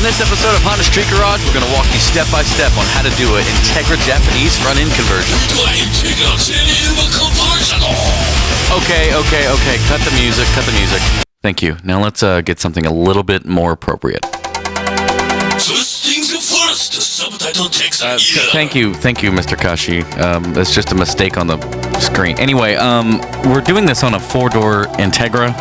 this episode of Honda Street Garage, we're going to walk you step by step on how to do an Integra Japanese front-end conversion. Okay. Cut the music. Thank you. Now let's get something a little bit more appropriate. Thank you, Mr. Kashi. That's just a mistake on the screen. Anyway, we're doing this on a 4-door Integra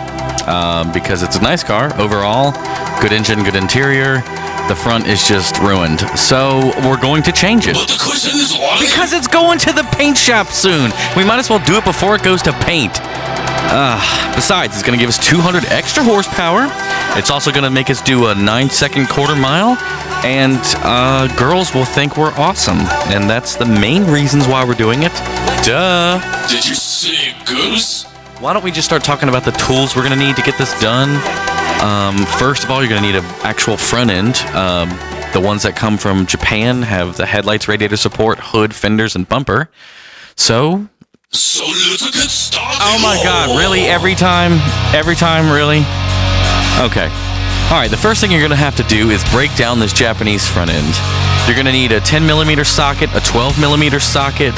because it's a nice car overall. Good engine, good interior. The front is just ruined. So we're going to change it. But the question is why? Because it's going to the paint shop soon. We might as well do it before it goes to paint. Besides, it's going to give us 200 extra horsepower. It's also going to make us do a 9-second quarter mile. And girls will think we're awesome. And that's the main reasons why we're doing it. Duh. Did you say girls? Why don't we just start talking about the tools we're going to need to get this done? First of all, you're going to need an actual front end. The ones that come from Japan have the headlights, radiator support, hood, fenders, and bumper. So let's get started. Oh my God, really? Every time, really? Okay. All right, the first thing you're going to have to do is break down this Japanese front end. You're going to need a 10mm socket, a 12mm socket,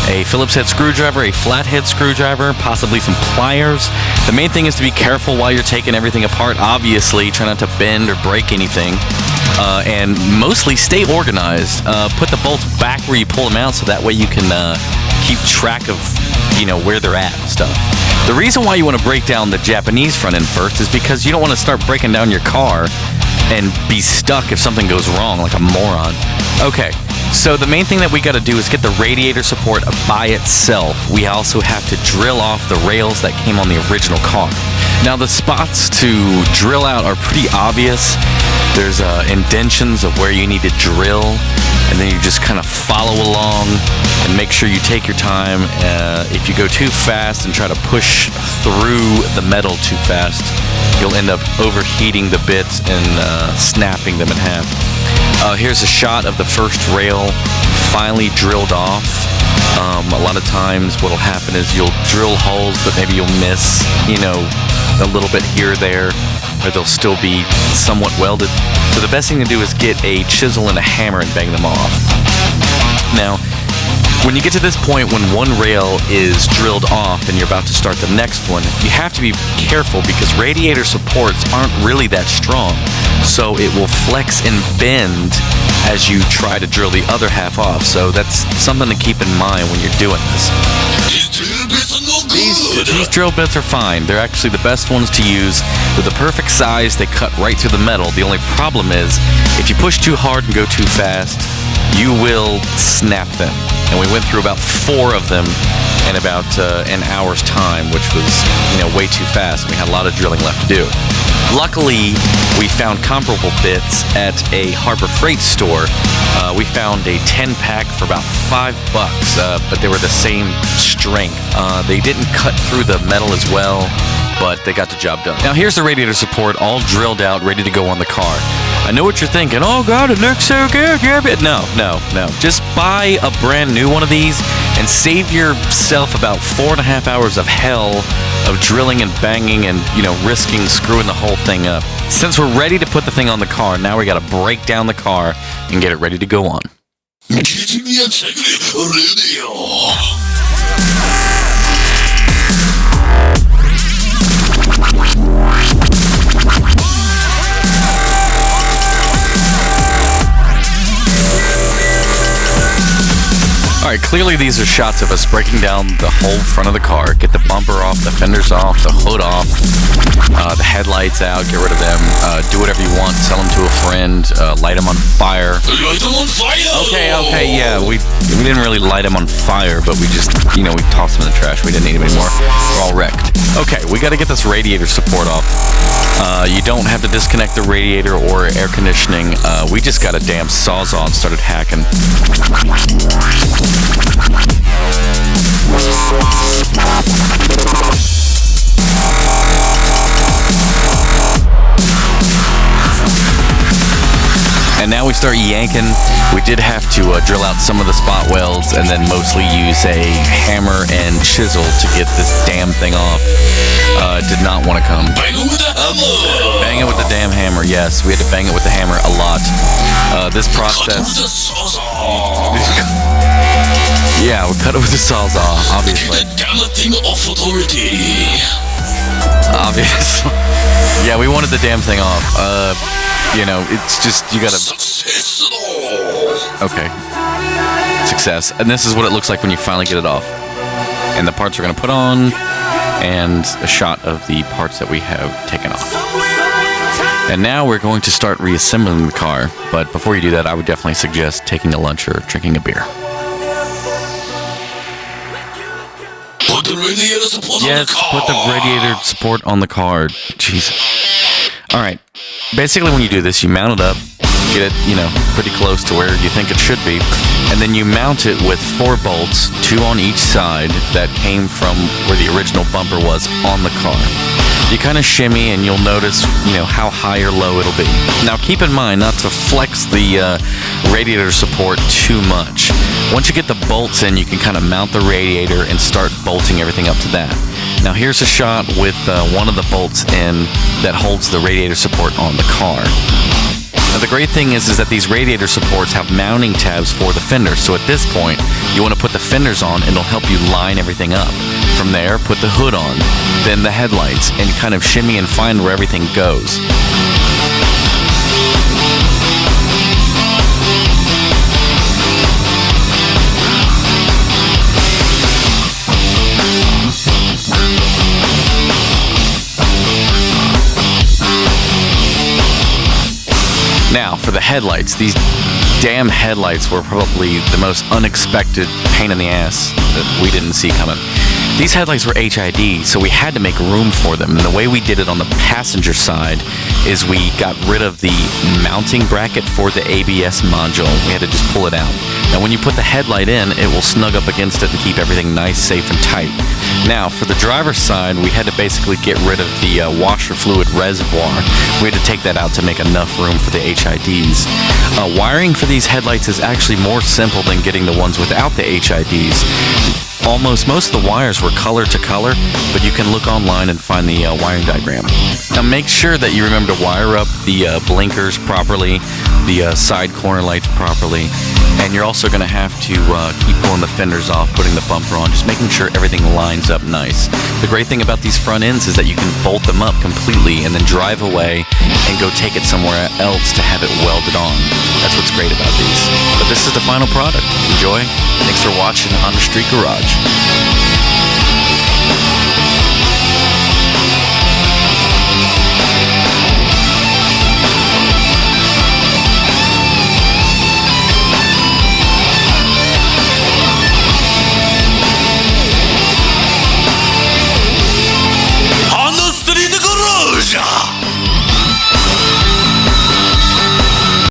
a Phillips head screwdriver, a flathead screwdriver, possibly some pliers. The main thing is to be careful while you're taking everything apart. Obviously, try not to bend or break anything. And mostly stay organized. Put the bolts back where you pull them out so that way you can keep track of, where they're at and stuff. The reason why you want to break down the Japanese front end first is because you don't want to start breaking down your car and be stuck if something goes wrong like a moron. Okay, so the main thing that we got to do is get the radiator support by itself. We also have to drill off the rails that came on the original car. Now the spots to drill out are pretty obvious. There's indentions of where you need to drill, and then you just kind of follow along and make sure you take your time. If you go too fast and try to push through the metal too fast, you'll end up overheating the bits and snapping them in half. Here's a shot of the first rail finally drilled off. A lot of times what'll happen is you'll drill holes, but maybe you'll miss, a little bit here or there, or they'll still be somewhat welded. So the best thing to do is get a chisel and a hammer and bang them off. Now, when you get to this point when one rail is drilled off and you're about to start the next one, you have to be careful because radiator supports aren't really that strong. So it will flex and bend as you try to drill the other half off. So that's something to keep in mind when you're doing this. These drill bits are fine. They're actually the best ones to use. They're the perfect size. They cut right through the metal. The only problem is if you push too hard and go too fast, you will snap them. And we went through about 4 of them in about an hour's time, which was, way too fast. We had a lot of drilling left to do. Luckily, we found comparable bits at a Harbor Freight store. We found a 10-pack for about $5, but they were the same strength. They didn't cut through the metal as well, but they got the job done. Now here's the radiator support all drilled out, ready to go on the car. I know what you're thinking. Oh God, it looks so good. Yeah, but no. Just buy a brand new one of these and save yourself about 4.5 hours of hell of drilling and banging and, risking screwing the whole thing up. Since we're ready to put the thing on the car, now we got to break down the car and get it ready to go on. Alright, clearly these are shots of us breaking down the whole front of the car. Get the bumper off, the fenders off, the hood off, the headlights out, get rid of them, do whatever you want, sell them to a friend, light them on fire. Light them on fire! Okay, yeah, we didn't really light them on fire, but we just, we tossed them in the trash. We didn't need them anymore. We're all wrecked. Okay, we got to get this radiator support off. You don't have to disconnect the radiator or air conditioning. We just got a damn sawzall and started hacking. And now we start yanking. We did have to drill out some of the spot welds and then mostly use a hammer and chisel to get this damn thing off. Did not want to come. Bang it with the hammer. Bang it with the damn hammer, yes. We had to bang it with the hammer a lot. This Cut process... with the sawzall. Yeah, we cut it with the sawzall, obviously. Get the damn thing off authority. Obviously. Yeah, we wanted the damn thing off. You know, it's just, you gotta... Success. Okay. Success. And this is what it looks like when you finally get it off. And the parts we're gonna put on, and a shot of the parts that we have taken off. And now we're going to start reassembling the car, but before you do that, I would definitely suggest taking a lunch or drinking a beer. Put the radiator support on the Yes, car. put the radiator support on the car. Jesus. Alright, basically when you do this, you mount it up, get it, you know, pretty close to where you think it should be, and then you mount it with 4 bolts, 2 on each side, that came from where the original bumper was on the car. You kind of shimmy and you'll notice, you know, how high or low it'll be. Now keep in mind not to flex the radiator support too much. Once you get the bolts in, you can kind of mount the radiator and start bolting everything up to that. Now here's a shot with one of the bolts in that holds the radiator support on the car. Now the great thing is that these radiator supports have mounting tabs for the fenders, so at this point you want to put the fenders on and it'll help you line everything up. From there, put the hood on, then the headlights, and kind of shimmy and find where everything goes. Now, for the headlights, these damn headlights were probably the most unexpected pain in the ass that we didn't see coming. These headlights were HID, so we had to make room for them. And the way we did it on the passenger side is we got rid of the mounting bracket for the ABS module. We had to just pull it out. Now, when you put the headlight in, it will snug up against it and keep everything nice, safe, and tight. Now, for the driver's side, we had to basically get rid of the washer fluid reservoir. We had to take that out to make enough room for the HIDs. Wiring for these headlights is actually more simple than getting the ones without the HIDs. Most of the wires were color to color, but you can look online and find the wiring diagram. Now make sure that you remember to wire up the blinkers properly, the side corner lights properly, and you're also going to have to keep pulling the fenders off, putting the bumper on, just making sure everything lines up nice. The great thing about these front ends is that you can bolt them up completely and then drive away and go take it somewhere else to have it welded on. That's what's great about these. But this is the final product. Enjoy. Thanks for watching On the Street Garage.